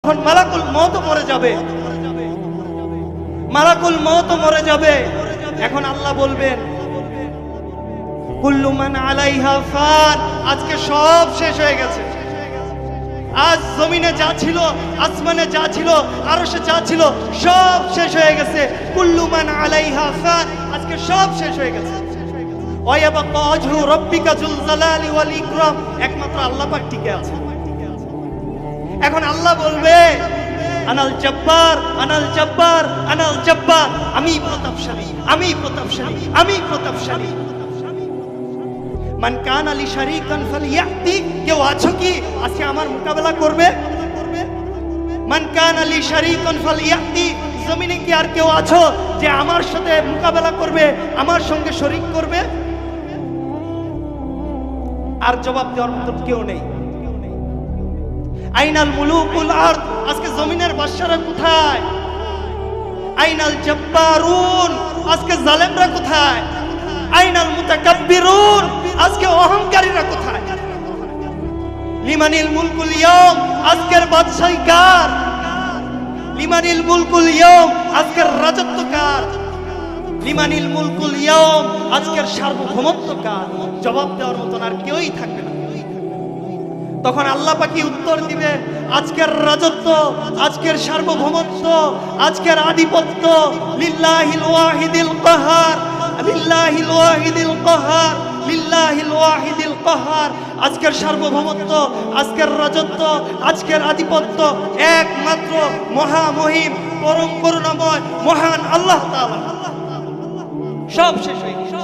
এখন মালাকুল মওত মরে যাবে, মালাকুল মওত মরে যাবে। এখন আল্লাহ বলবেন কুল্লু মান আলাইহা ফান, আজকে সব শেষ হয়ে গেছে। আজ জমিনে যা ছিল, আসমানে যা ছিল, আরশে যা ছিল, সব শেষ হয়ে গেছে। কুল্লু মান আলাইহা ফান, আজকে সব শেষ হয়ে গেছে। ওয়ায়াবাকা ওয়াজহু রাব্বিকা যুল জালালি ওয়াল ইকরাম, একমাত্র আল্লাহ পাক টিকে আছে। এখন আল্লাহ বলবে আনাল জব্বার, আনাল জব্বার, আনাল জব্বার, আমি প্রতাপশালী, আমি প্রতাপশালী, আমি প্রতাপশালী। মান কানা লি শারীকান ফালইয়াতি, কেউ আছো কি আজকে আমার মোকাবেলা করবে? মান কানা লি শারীকান ফালইয়াতি, জমিনে কি আর কেউ আছো যে আমার সাথে মোকাবেলা করবে, আমার সঙ্গে শরীক করবে? আর জবাব দেওয়ার মতো কেউ নেই। আইনাল মুলুকুল আরদ, আজকে জমিনের বাদশারা কোথায়? আইনাল জব্বারুন, আজকে জালেমরা কোথায়? আইনাল মুতাকাব্বিরুন, আজকে অহংকারীরা কোথায়? লিমানিল মুলকুল ইয়াউম, আজকের বাদশাহী কার? লিমানিল মুলকুল ইয়াউম, আজকের রাজত্ব কার? লিমানিল মুলকুল ইয়াউম, আজকের সার্বভৌমত্ব কার? জবাব দেওয়ার মতন আর কেউই থাকবে না। তখন আল্লাহ পাকি উত্তর দিবে, আজকের রাজত্ব, আজকের সার্বভৌমত্ব, আজকের আধিপত্য লিল্লাহিল ওয়াহিদিল কাহার, লিল্লাহিল ওয়াহিদিল কাহার, লিল্লাহিল ওয়াহিদিল কাহার। আজকের সার্বভৌমত্ব, আজকের রাজত্ব, আজকের আধিপত্য একমাত্র মহামহিম পরম করুণাময় মহান আল্লাহ তাআলা। সব শেষ হয়ে গেছে।